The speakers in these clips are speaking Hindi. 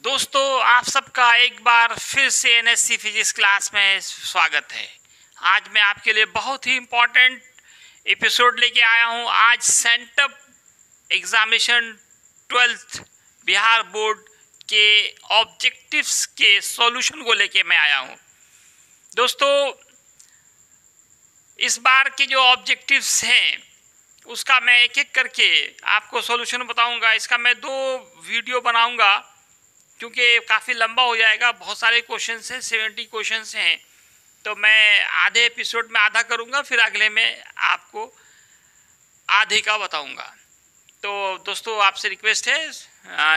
दोस्तों, आप सबका एक बार फिर से एनएससी फिजिक्स क्लास में स्वागत है। आज मैं आपके लिए बहुत ही इम्पोर्टेंट एपिसोड लेके आया हूँ। आज sent up examination 12th Bihar board के ऑब्जेक्टिव्स के सॉल्यूशन को लेके मैं आया हूँ। दोस्तों, इस बार के जो ऑब्जेक्टिव्स हैं उसका मैं एक एक करके आपको सॉल्यूशन बताऊंगा। इसका मैं 2 वीडियो बनाऊंगा क्योंकि काफ़ी लंबा हो जाएगा। बहुत सारे क्वेश्चंस हैं, 70 क्वेश्चंस हैं, तो मैं आधे एपिसोड में आधा करूंगा, फिर अगले में आपको आधे का बताऊंगा। तो दोस्तों, आपसे रिक्वेस्ट है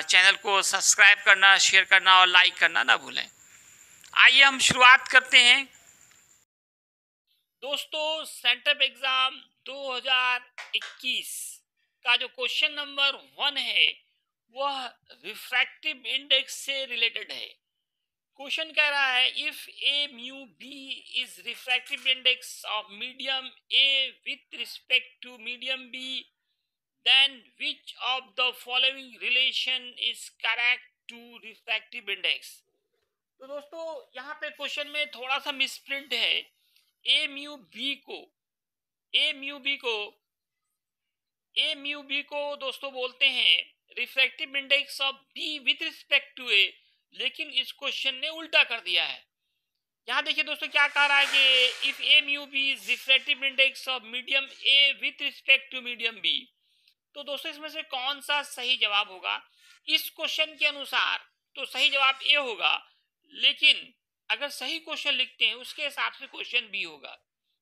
चैनल को सब्सक्राइब करना, शेयर करना और लाइक करना ना भूलें। आइए हम शुरुआत करते हैं। दोस्तों, सेंटअप एग्ज़ाम 2021 का जो क्वेश्चन नंबर 1 है वह रिफ्रैक्टिव इंडेक्स से रिलेटेड है। क्वेश्चन कह रहा है, if A mu B is refractive index of medium A with respect to medium B, then which of the following relation is correct to refractive index. तो दोस्तों, यहाँ पे क्वेश्चन में थोड़ा सा मिसप्रिंट है। ए म्यू बी को ए म्यू बी को ए म्यू बी को दोस्तों बोलते हैं refractive index of B with respect to A, लेकिन इस क्वेश्चन ने उल्टा कर दिया है। यहाँ देखिए दोस्तों, क्या कह रहा है कि if A mu B is refractive index of medium A with respect to medium B. तो दोस्तों, इसमें से कौन सा सही जवाब होगा? इस क्वेश्चन के अनुसार तो सही जवाब ए होगा, लेकिन अगर सही क्वेश्चन लिखते हैं उसके हिसाब से क्वेश्चन बी होगा।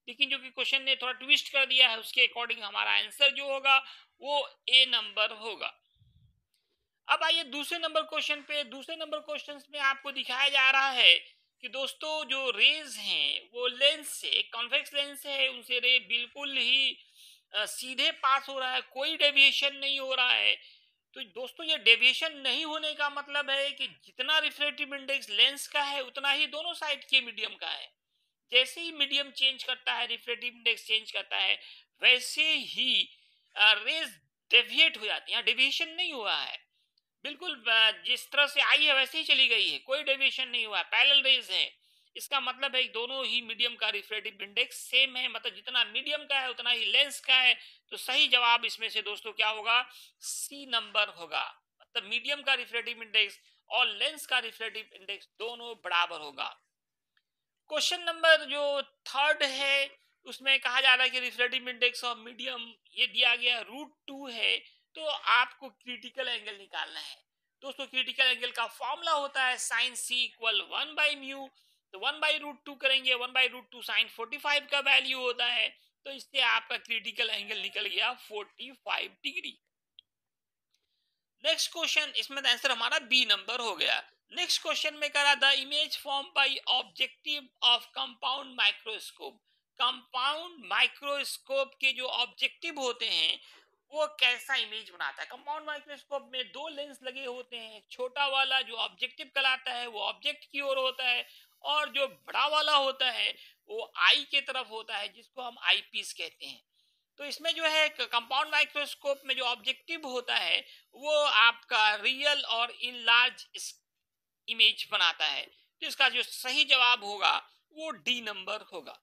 लेकिन जो कि क्वेश्चन ने थोड़ा ट्विस्ट कर दिया है, उसके अकॉर्डिंग हमारा आंसर जो होगा वो ए नंबर होगा। अब आइए दूसरे नंबर क्वेश्चन पे। दूसरे नंबर क्वेश्चन में आपको दिखाया जा रहा है कि दोस्तों, जो रेज हैं वो लेंस से, कॉन्वेक्स लेंस है, उनसे रे बिल्कुल ही सीधे पास हो रहा है, कोई डेविएशन नहीं हो रहा है। तो दोस्तों, ये डेविएशन नहीं होने का मतलब है कि जितना रिफ्रैक्टिव इंडेक्स लेंस का है उतना ही दोनों साइड के मीडियम का है। जैसे ही मीडियम चेंज करता है, रिफ्रैक्टिव इंडेक्स चेंज करता है, वैसे ही रेज डेविएट हो जाती है। डेविएशन नहीं हुआ है, बिल्कुल जिस तरह से आई है वैसे ही चली गई है, कोई डेविएशन नहीं हुआ है, पैरेलल रेज है। इसका मतलब है दोनों ही मीडियम का रिफ्रैक्टिव इंडेक्स सेम है, मतलब जितना मीडियम का है उतना ही लेंस का है। तो सही जवाब इसमें से दोस्तों क्या होगा? सी नंबर होगा। मतलब मीडियम का रिफ्रैक्टिव इंडेक्स और लेंस का रिफ्रैक्टिव इंडेक्स दोनों बराबर होगा। क्वेश्चन नंबर जो 3 है उसमें कहा जा रहा है कि रिफ्रैक्टिव इंडेक्स ऑफ मीडियम ये दिया गया √2 है, तो आपको क्रिटिकल एंगल निकालना है। दोस्तों, क्रिटिकल एंगल का फॉर्मूला होता है साइन सी इक्वल 1/μ। तो 1/√2 करेंगे, 1/√2 साइन 45 का वैल्यू होता है, तो इससे आपका क्रिटिकल एंगल निकल गया 45 डिग्री। नेक्स्ट क्वेश्चन, इसमें आंसर हमारा बी नंबर हो गया। नेक्स्ट क्वेश्चन में करा, the image form by objective of compound microscope. Compound microscope के जो ऑब्जेक्टिव होते हैं वो कैसा इमेज बनाता है? कंपाउंड माइक्रोस्कोप में 2 लेंस लगे होते हैं। छोटा वाला जो ऑब्जेक्टिव कहलाता है वो ऑब्जेक्ट की ओर होता है, और जो बड़ा वाला होता है वो आई के तरफ होता है, जिसको हम आई पीस कहते हैं। तो इसमें जो है कंपाउंड माइक्रोस्कोप में जो ऑब्जेक्टिव होता है वो आपका रियल और इन लार्ज इमेज बनाता है। तो इसका जो सही जवाब होगा वो डी नंबर होगा।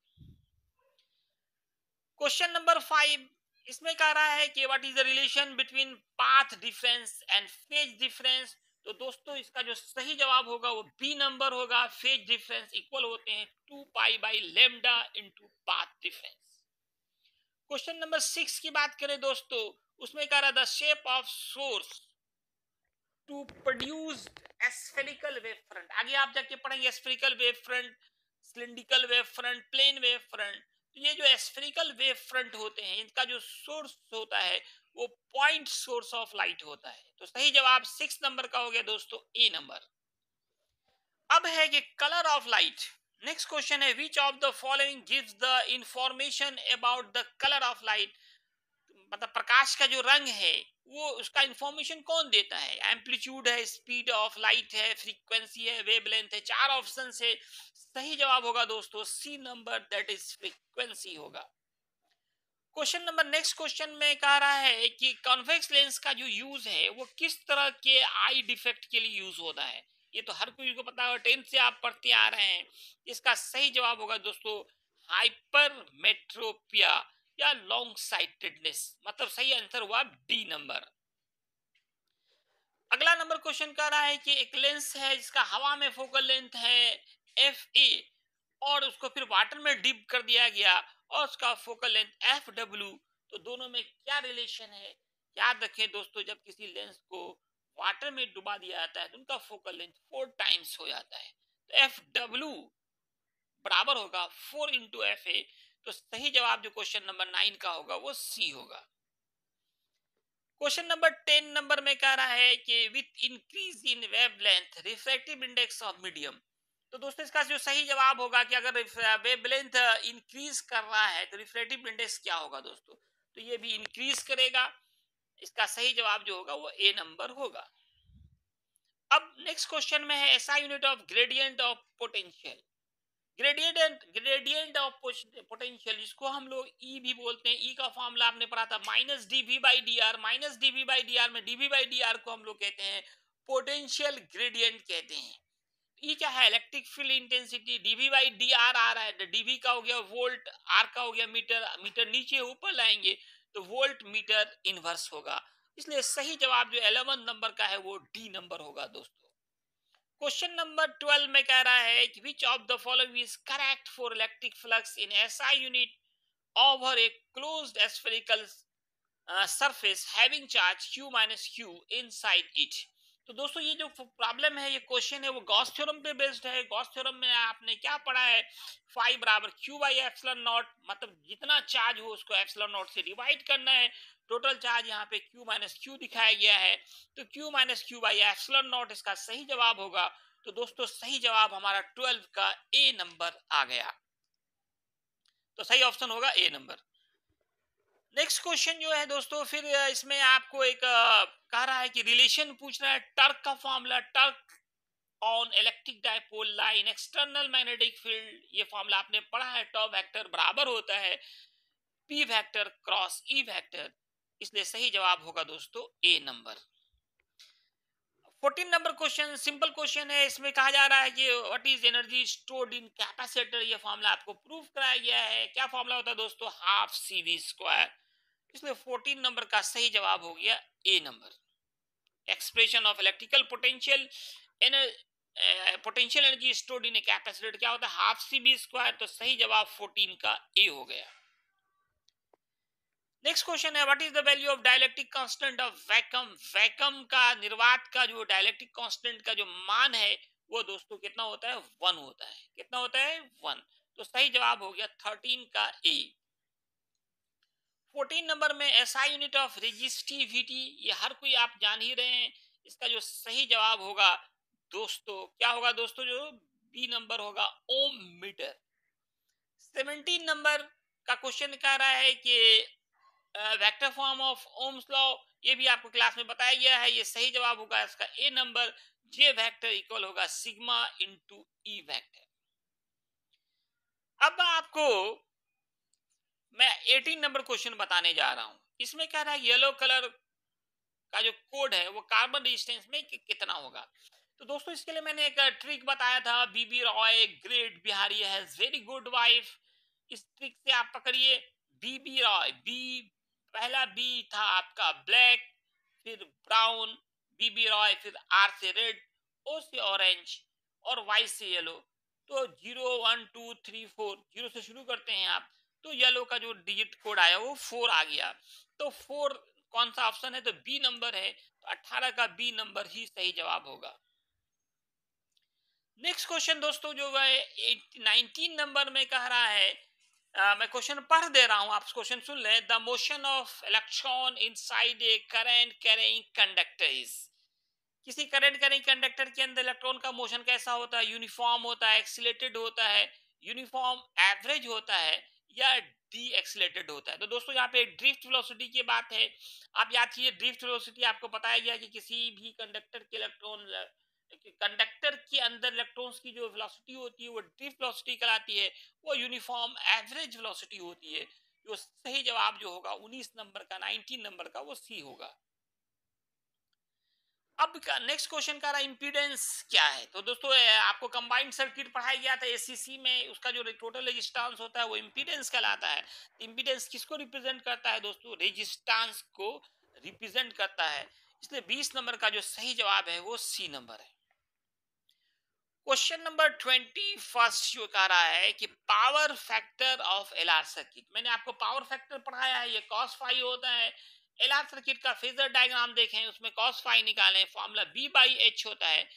क्वेश्चन नंबर 5, इसमें कह रहा है कि what is the relation between path difference and phase difference. तो दोस्तों, इसका जो सही जवाब होगा वो बी नंबर होगा। फेज डिफरेंस इक्वल होते हैं 2π/λ into path difference. Question number 6 की बात करें दोस्तों, उसमें कह रहा the shape of source to produce spherical wave front. आगे आप जाके पढ़ेंगे spherical wave front, cylindrical wave front, plane wave front. तो ये जो एस्फेरिकल वेव फ्रंट होते हैं इनका जो सोर्स होता है वो पॉइंट सोर्स ऑफ लाइट होता है। तो सही जवाब 6 नंबर का हो गया दोस्तों, ए नंबर। अब है कि colour of light. Next question है, which of the following gives the information about the colour of light. मतलब प्रकाश का जो रंग है वो उसका इंफॉर्मेशन कौन देता है? एम्पलीट्यूड है, स्पीड ऑफ लाइट है, फ्रीक्वेंसी है, वेवलेंथ है। 4 ऑप्शन से सही जवाब होगा दोस्तों C number, that is frequency होगा। क्वेश्चन नंबर नेक्स्ट क्वेश्चन में कह रहा है कि कॉन्वेक्स लेंस का जो यूज है वो किस तरह के आई डिफेक्ट के लिए यूज होता है। ये तो हर कोई को पता है, 10th से आप पढ़ते आ रहे हैं। इसका सही जवाब होगा दोस्तों हाइपर मेट्रोपिया या लॉन्ग साइटेडनेस, मतलब सही आंसर हुआ डी नंबर। अगला नंबर क्वेश्चन कह रहा है कि एक लेंस है जिसका हवा में फोकल लेंथ है एफ ए, और उसको फिर वाटर में डिप कर दिया गया और उसका फोकल लेंथ एफ डब्ल्यू। तो दोनों में क्या रिलेशन है? याद रखें दोस्तों, जब किसी लेंस को वाटर में डुबा दिया जाता है तो उनका फोकल लेंथ 4 टाइम्स हो जाता है। तो एफ डब्ल्यू बराबर होगा 4 × एफ ए। तो सही जवाब जो क्वेश्चन नंबर 9 का होगा वो सी होगा। क्वेश्चन नंबर 10 नंबर में कह रहा है कि with increase in wavelength refractive index of medium. तो दोस्तों इसका जो सही जवाब होगा कि अगर वेवलेंथ इंक्रीज कर रहा है तो रिफ्रैक्टिव इंडेक्स क्या होगा दोस्तों? तो ये भी इंक्रीज करेगा। इसका सही जवाब जो होगा वो ए नंबर होगा। अब नेक्स्ट क्वेश्चन में है SI unit of gradient of potential. Gradient of potential जिसको हम लोग ई भी बोलते हैं। ई का फॉर्मूला आपने पढ़ा था minus DV by D R. Minus DV by D R में डीवी बाई डी आर को हम लोग कहते हैं पोटेंशियल ग्रेडियंट कहते हैं। ये क्या है? Electric field intensity. Dv by D r आ रहा है, डीवी का हो गया वोल्ट, आर का हो गया मीटर। मीटर नीचे ऊपर लाएंगे तो वोल्ट मीटर इनवर्स होगा। इसलिए सही जवाब जो 11 नंबर का है वो डी नंबर होगा दोस्तों। क्वेश्चन नंबर 12 में कह रहा है कि which of the following is correct for electric flux in SI unit over a closed spherical surface having charge q minus Q inside it. तो दोस्तों ये जो प्रॉब्लम है, ये क्वेश्चन है वो गॉस थ्योरम पे बेस्ड है। गॉस थ्योरम में आपने क्या पढ़ा है? फाई बराबर क्यू बाई एप्सिलॉन नॉट, मतलब जितना चार्ज हो उसको एप्सिलॉन नॉट से डिवाइड करना है। टोटल चार्ज यहाँ पे q माइनस क्यू दिखाया गया है, तो q minus Q by epsilon not इसका सही जवाब होगा। तो दोस्तों सही जवाब हमारा 12 का ए नंबर आ गया। तो सही ऑप्शन होगा ए नंबर। नेक्स्ट क्वेश्चन जो है दोस्तों, फिर इसमें आपको एक कह रहा है कि रिलेशन पूछ रहा है टर्क का formula. Torque on electric dipole line external magnetic field, ये फॉर्मूला आपने पढ़ा है। टॉप वेक्टर बराबर होता है P vector cross E vector. इसलिए सही जवाब होगा दोस्तों A number. 14 number question simple question है। इसमें कहा जा रहा है कि what is energy stored in capacitor. ये फॉर्मूला आपको प्रूव कराया गया है। क्या फॉर्मूला होता है दोस्तों? Half C V square. इसलिए 14 नंबर का सही जवाब हो गया ए नंबर। Expression of electrical potential potential energy stored in a capacitor क्या होता है? Half C B square. तो सही जवाब 14 का ए हो गया। नेक्स्ट क्वेश्चन है what is the value of dielectric constant of vacuum. Vacuum का निर्वात का जो डाइलेक्ट्रिक कांस्टेंट का जो मान है वो दोस्तों कितना होता है? 1 होता है। कितना होता है? 1। तो सही जवाब हो गया 13 का ए। 14 नंबर में एसआई यूनिट ऑफ रेजिस्टिविटी, ये हर कोई आप जान ही रहे हैं। इसका जो सही जवाब होगा दोस्तों क्या होगा दोस्तों? जो बी नंबर होगा ओम मीटर। 17 नंबर का क्वेश्चन कह रहा है कि vector form of Ohm's law, ये भी आपको क्लास में बताया गया है। ये सही जवाब होगा इसका ए नंबर। जे वेक्टर इक्वल होगा सिग्मा इनटू ई वेक्टर। अब आपको मैं 18 नंबर क्वेश्चन बताने जा रहा हूं। इसमें कह रहा है येलो कलर का जो कोड है वो कार्बन रेजिस्टेंस में कितना होगा। तो दोस्तों इसके लिए मैंने एक ट्रिक बताया था। BB Roy great Bihari has very good wife. इस ट्रिक से आप पकड़िए बीबी रॉय। बी पहला बी था आपका ब्लैक, फिर ब्राउन, बीबी रॉय, फिर आर से रेड, ओ से ऑरेंज और वाई से येलो। तो 0 1 2 3 4 जीरो से शुरू करते हैं आप। तो येलो का जो डिजिट कोड आया वो 4 आ गया। तो 4 कौन सा ऑप्शन है? तो बी नंबर है। तो 18 का बी नंबर ही सही जवाब होगा। नेक्स्ट क्वेश्चन दोस्तों जो है 19 नंबर में कह रहा है मैं क्वेश्चन पढ़ दे रहा हूं, आप क्वेश्चन सुन लें। The motion of electron inside a current carrying conductor is. किसी करंट कैरिंग कंडक्टर के अंदर इलेक्ट्रॉन का मोशन कैसा होता है? यूनिफॉर्म होता है, एक्सीलरेटेड होता है, यूनिफॉर्म एवरेज होता है या डी एक्सीलरेटेड होता है? तो दोस्तों यहाँ पे ड्रिफ्ट वेलोसिटी की बात है। आप याद कीजिए ड्रिफ्ट वेलोसिटी आपको बताया गया कि किसी भी कंडक्टर के कंडक्टर के अंदर इलेक्ट्रॉन्स की जो वेलोसिटी होती है वो ड्रिफ्ट वेलोसिटी कहलाती है। वो यूनिफॉर्म एवरेज वेलोसिटी होती है। जो सही जवाब जो होगा 19 नंबर का, 19 नंबर का, वो सी होगा। अब नेक्स्ट क्वेश्चन का रहा इंपीडेंस क्या है। तो दोस्तों आपको कंबाइंड सर्किट पढ़ाया गया था एसीसी में, उसका जो टोटल रेजिस्टेंस होता है वो इंपीडेंस कहलाता है। इंपीडेंस किसको रिप्रेजेंट करता है दोस्तों? रेजिस्टेंस को रिप्रेजेंट करता है। इसलिए 20 नंबर का जो सही जवाब है वो सी नंबर है। क्वेश्चन नंबर 21 जो कह रहा है कि power factor of LR circuit. मैंने आपको पावर फैक्टर पढ़ाया है, ये cos फाई होता है। एलआर सर्किट का फेजर डायग्राम देखें, उसमें cos फाई निकालें, फॉर्मूला बी बाई एच होता है।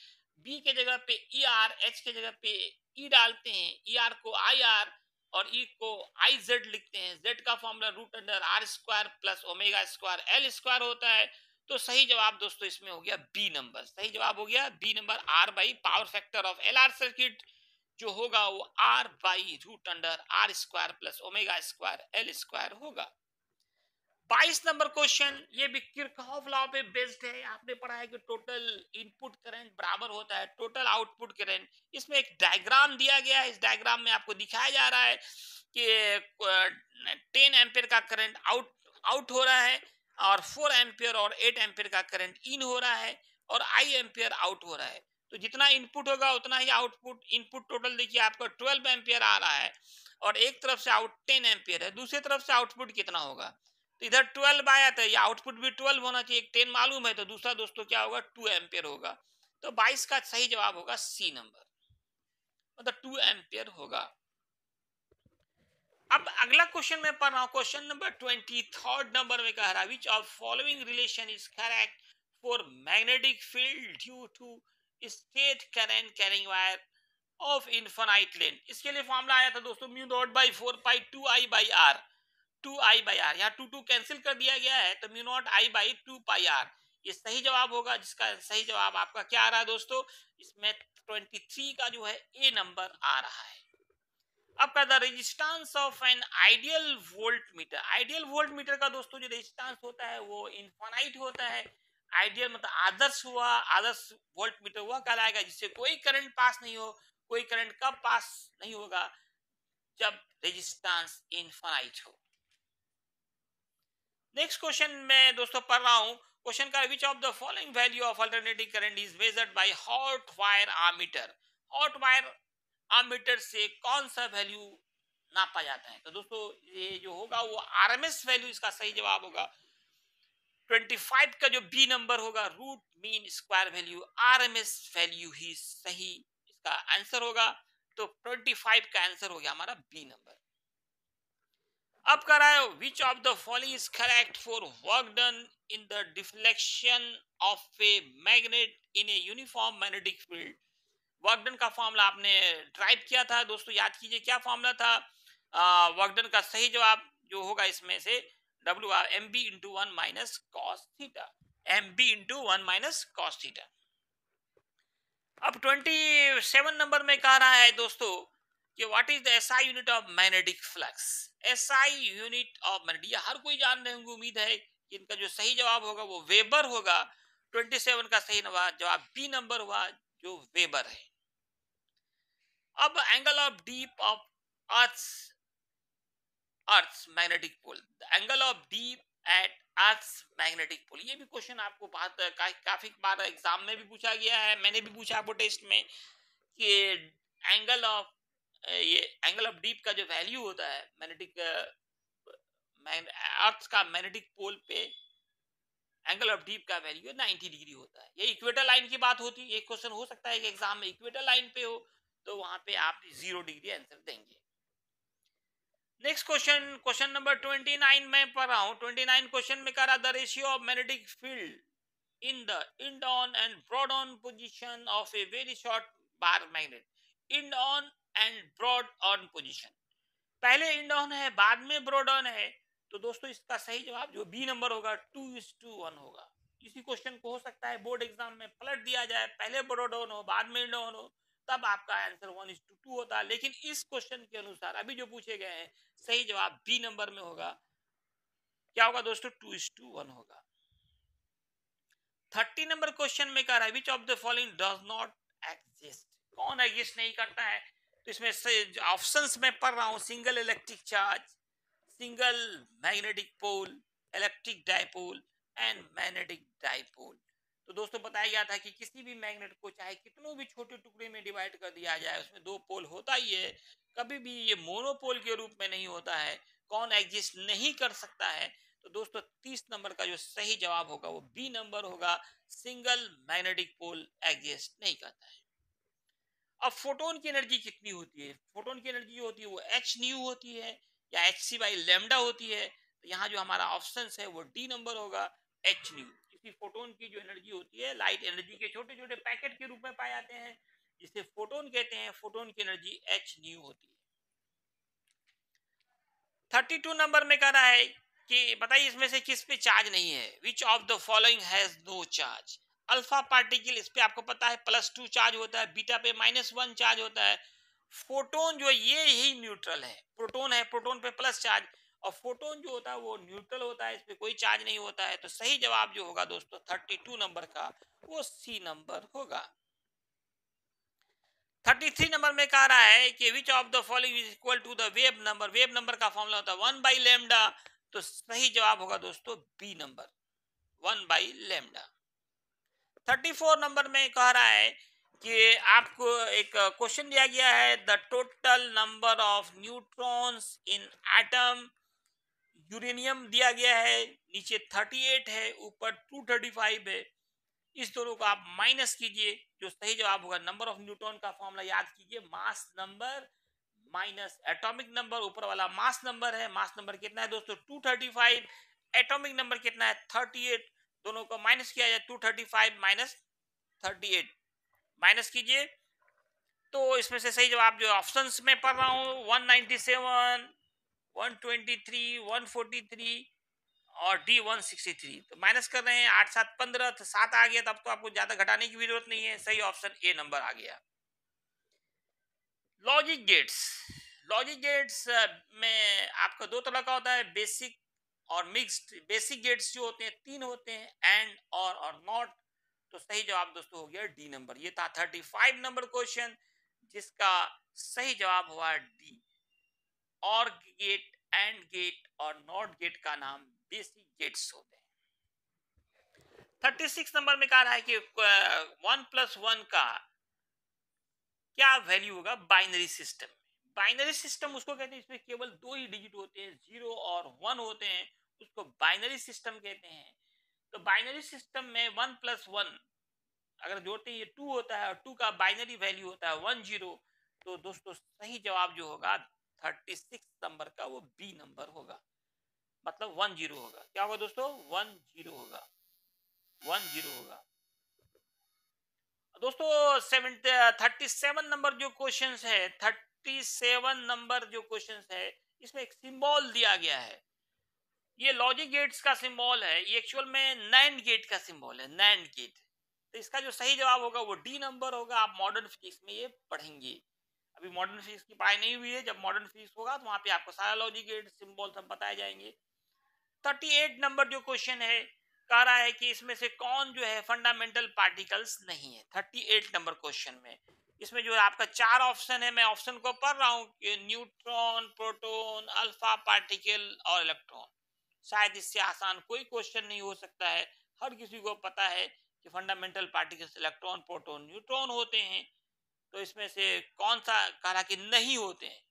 बी के जगह पे ई आर, एच के जगह पे ई डालते हैं, ई आर को आई आर और ई को आई जेड लिखते हैं। जेड का formula root under R square plus omega square L square होता है। तो सही जवाब दोस्तों इसमें हो गया बी नंबर। सही जवाब हो गया B number, R by power factor of L R circuit जो होगा वो R by root under R square plus omega square L square होगा। 22 नंबर क्वेश्चन, ये भी किरचॉफ लॉ पे बेस्ड है। आपने पढ़ा है कि टोटल इनपुट करंट बराबर होता है टोटल आउटपुट करंट। इसमें एक डायग्राम दिया गया है, इस डायग्राम में आपको दिखाया जा रहा है कि 10 एम्पियर का करंट आउट हो रहा है और 4 एम्पियर और 8 एम्पियर का करंट इन हो रहा है और आई एम्पियर आउट हो रहा है। तो जितना इनपुट होगा उतना ही आउटपुट। इनपुट टोटल देखिए आपका 12 एम्पियर आ रहा है और एक तरफ से आउट 10 एम्पियर है, दूसरी तरफ से आउटपुट कितना होगा? तो इधर 12 आया था, ये आउटपुट भी 12 होना चाहिए। 10 मालूम है तो दूसरा दोस्तों क्या होगा? 2 एम्पियर होगा। तो 22 का सही जवाब होगा सी नंबर, मतलब 2 एम्पियर होगा। अब अगला क्वेश्चन में पढ़ रहा हूं, क्वेश्चन नंबर 23 नंबर में कह रहा है which of following relation is correct for magnetic field due to straight current carrying wire of infinite length. इसके लिए फॉर्मूला आया था दोस्तों mu naught by 4 pi 2 I by R. 2 I by R, यहाँ 2 कैंसिल कर दिया गया है तो mu naught I by 2 pi R ये सही जवाब होगा, जिसका सही जवाब आपका क्या आ रहा है दोस्तों? इसमें 23 का जो है ए नंबर आ रहा है। अब का the resistance of an ideal volt meter. Ideal volt meter का दोस्तों जो रेजिस्टेंस होता है वो इनफाइनाइट होता है। आइडियल मतलब आदर्श हुआ, आदर्श वोल्ट मीटर हुआ कहलाएगा जिससे कोई करंट पास नहीं हो। कोई करंट कब पास नहीं होगा? जब रेजिस्टेंस इनफाइनाइट हो। नेक्स्ट क्वेश्चन में दोस्तों पढ़ रहा हूं, क्वेश्चन का विच of the following value of alternating current is measured by hot wire ammeter. Hot wire ammeter से कौन सा वैल्यू नापा जाता है? तो दोस्तों ये जो होगा वो आरएमएस वैल्यू इसका सही जवाब होगा। 25 का जो बी नंबर होगा root mean square value, RMS value ही सही इसका आंसर होगा। तो 25 का आंसर हो गया हमारा बी नंबर। अब कर रहा है which of the following is correct for work done in the deflection of a magnet in a uniform magnetic field. Work done का फॉर्मूला आपने ड्राइव किया था दोस्तों, याद कीजिए क्या फॉर्मूला था? वर्क डन का सही जवाब जो होगा इसमें से W R M B into 1 minus cos theta, M B into 1 minus cos theta. अब 27 नंबर में कह रहा है दोस्तों कि what is the SI unit of magnetic flux. SI unit of magnetic, हर कोई जान रहे होंगे, उम्मीद है कि इनका जो सही जवाब होगा वो वेबर होगा। 27 का सही जवाब बी नंबर हुआ जो वेबर है। अब angle of dip of earth magnetic pole, the angle of dip at earth magnetic pole. ये भी क्वेश्चन आपको काफी बार एग्जाम में भी पूछा गया है, मैंने भी पूछा आपको टेस्ट में कि एंगल ऑफ ये एंगल ऑफ डीप का जो वैल्यू होता है मैग्नेटिक अर्थ का मैग्नेटिक पोल पे एंगल ऑफ डीप का वैल्यू 90 डिग्री होता है। ये इक्वेटर लाइन की बात होती है। एक क्वेश्चन हो सकता है कि एग्जाम में इक्वेटर लाइन पे हो तो वहां पे आप 0 डिग्री आंसर देंगे। नेक्स्ट क्वेश्चन, क्वेश्चन नंबर 29 में पढ़ रहा हूं। 29 क्वेश्चन में कह रहा the ratio of magnetic field in the end on and broad on position of a very short bar magnet. End on and broad on position, पहले इंड ऑन है बाद में ब्रॉड ऑन है। तो दोस्तों इसका सही जवाब जो बी नंबर होगा 2:1 होगा। इसी क्वेश्चन को हो सकता है बोर्ड एग्जाम में पलट दिया जाए, पहले ब्रॉड ऑन हो बाद में इंड ऑन हो, तब आपका आंसर 1:2 होता है। लेकिन इस क्वेश्चन के अनुसार अभी जो पूछे गए हैं सही जवाब बी नंबर में होगा। क्या होगा दोस्तों? 2:1 होगा। 30 नंबर क्वेश्चन में कह रहा है which of the following does not exist. कौन एग्जिस्ट नहीं करता है? तो इसमें ऑप्शंस में पढ़ रहा हूं, single electric charge, single magnetic pole, electric dipole and magnetic dipole. तो दोस्तों बताया गया था कि किसी भी मैग्नेट को चाहे कितनों भी छोटे टुकड़े में डिवाइड कर दिया जाए, उसमें दो पोल होता ही है, कभी भी ये मोनोपोल के रूप में नहीं होता है, कौन एग्जिस्ट नहीं कर सकता है। तो दोस्तों 30 नंबर का जो सही जवाब होगा वो बी नंबर होगा, सिंगल मैग्नेटिक पोल एग्जिस्ट नहीं करता है। अब फोटोन की एनर्जी कितनी होती है? फोटोन की एनर्जी जो होती है वो एच न्यू होती है या एच सी बाई लेमडा होती है। तो यहाँ जो हमारा ऑप्शन है वो डी नंबर होगा, एच न्यू। क्योंकि फोटोन की जो एनर्जी होती है लाइट एनर्जी के छोटे छोटे पैकेट के रूप में पाए जाते हैं, जिसे फोटोन कहते हैं। फोटोन की एनर्जी एच न्यू होती है। 32 नंबर में कह रहा है कि बताइए इसमें से किस पे चार्ज नहीं है। Which of the following has no charge. Alpha particle, इस पे आपको पता है +2 चार्ज होता है, बीटा पे -1 चार्ज होता है। फोटोन जो ये ही न्यूट्रल है, प्रोटोन है, प्रोटोन पे प्लस चार्ज, और फोटोन जो होता है वो न्यूट्रल होता है, इस पे कोई चार्ज नहीं होता है। तो सही जवाब जो होगा दोस्तों 32 नंबर का वो सी नंबर होगा। 33 नंबर में कह रहा है कि which of the following is equal to the wave number. Wave number का फॉर्मूला होता है 1/λ। तो सही जवाब होगा दोस्तों बी नंबर, 1/λ। 34 नंबर में कह रहा है कि आपको एक क्वेश्चन दिया गया है, the total number of neutrons in atom. Uranium दिया गया है, नीचे 38 है, ऊपर 235 है। इस दोनों को आप माइनस कीजिए, जो सही जवाब होगा नंबर ऑफ न्यूट्रॉन का फॉर्मूला याद कीजिए, mass number minus atomic number. ऊपर वाला मास नंबर है, मास नंबर कितना है दोस्तों 235, एटॉमिक नंबर कितना है 38। दोनों को माइनस किया जाए, 235 माइनस 38 माइनस कीजिए। तो इसमें से सही जवाब जो ऑप्शंस में पढ़ रहा हूँ 197, 123, 143 और डी 163। तो माइनस कर रहे हैं, 8 7 15, तो 7 आ गया। तब तो आपको ज्यादा घटाने की भी जरूरत नहीं है, सही ऑप्शन ए नंबर आ गया। Logic gates. लॉजिक गेट्स में आपका दो तरह का होता है, बेसिक और मिक्स्ड। बेसिक गेट्स जो होते हैं 3 होते हैं, एंड और नॉट। तो सही जवाब दोस्तों हो गया डी नंबर। ये था 35 नंबर क्वेश्चन, जिसका सही जवाब हुआ डी। और गेट, एंड गेट और नॉट गेट का नाम बेसिक गेट्स होते हैं। 36 नंबर में कह रहा है कि 1+1 का क्या वैल्यू होगा बाइनरी सिस्टम। बाइनरी सिस्टम उसको कहते हैं इसमें केवल 2 ही डिजिट होते हैं, 0 और 1 होते हैं, उसको बाइनरी सिस्टम कहते हैं। तो बाइनरी सिस्टम में 1+1 अगर जोड़ते हैं ये 2 होता है, और 2 का बाइनरी वैल्यू होता है 1 0। तो दोस्तों सही जवाब जो होगा 36 नंबर का वो बी नंबर होगा, मतलब 1 0 होगा। क्या होगा दोस्तों 1 0 होगा, 1 0 होगा। दोस्तों 37 नंबर जो क्वेश्चन है, 37 नंबर जो क्वेश्चन है, इसमें एक सिंबल दिया गया है। ये लॉजिक गेट्स का सिंबल है, ये एक्चुअल में नैंड गेट का सिंबल है, नैंड गेट। तो इसका जो सही जवाब होगा वो डी नंबर होगा। आप मॉडर्न फिजिक्स में ये पढ़ेंगे, अभी मॉडर्न फिजिक्स की पढ़ाई नहीं हुई है। जब मॉडर्न फिजिक्स होगा तो वहां पे आपको सारा लॉजिक गेट सिंबल सब बताए जाएंगे। 38 नंबर जो क्वेश्चन है, कह रहा है कि इसमें से कौन जो है फंडामेंटल पार्टिकल्स नहीं है। 38 नंबर क्वेश्चन में इसमें जो आपका 4 ऑप्शन है, मैं ऑप्शन को पढ़ रहा हूँ कि न्यूट्रॉन, प्रोटॉन, अल्फा पार्टिकल और इलेक्ट्रॉन। शायद इससे आसान कोई क्वेश्चन नहीं हो सकता है। हर किसी को पता है कि fundamental particles electron, proton, neutron होते हैं। तो इसमें से कौन सा कह रहा कि नहीं होते हैं,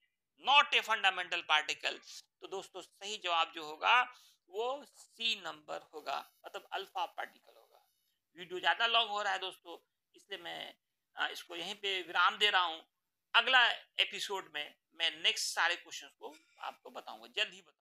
नॉट ए फंडामेंटल पार्टिकल। तो दोस्तों सही जवाब जो होगा वो सी नंबर होगा, मतलब अल्फा पार्टिकल होगा। वीडियो ज्यादा लॉन्ग हो रहा है दोस्तों, इसलिए मैं इसको यहीं पे विराम दे रहा हूँ। अगला एपिसोड में मैं नेक्स्ट सारे क्वेश्चन को आपको बताऊंगा, जल्द ही बताऊंगा।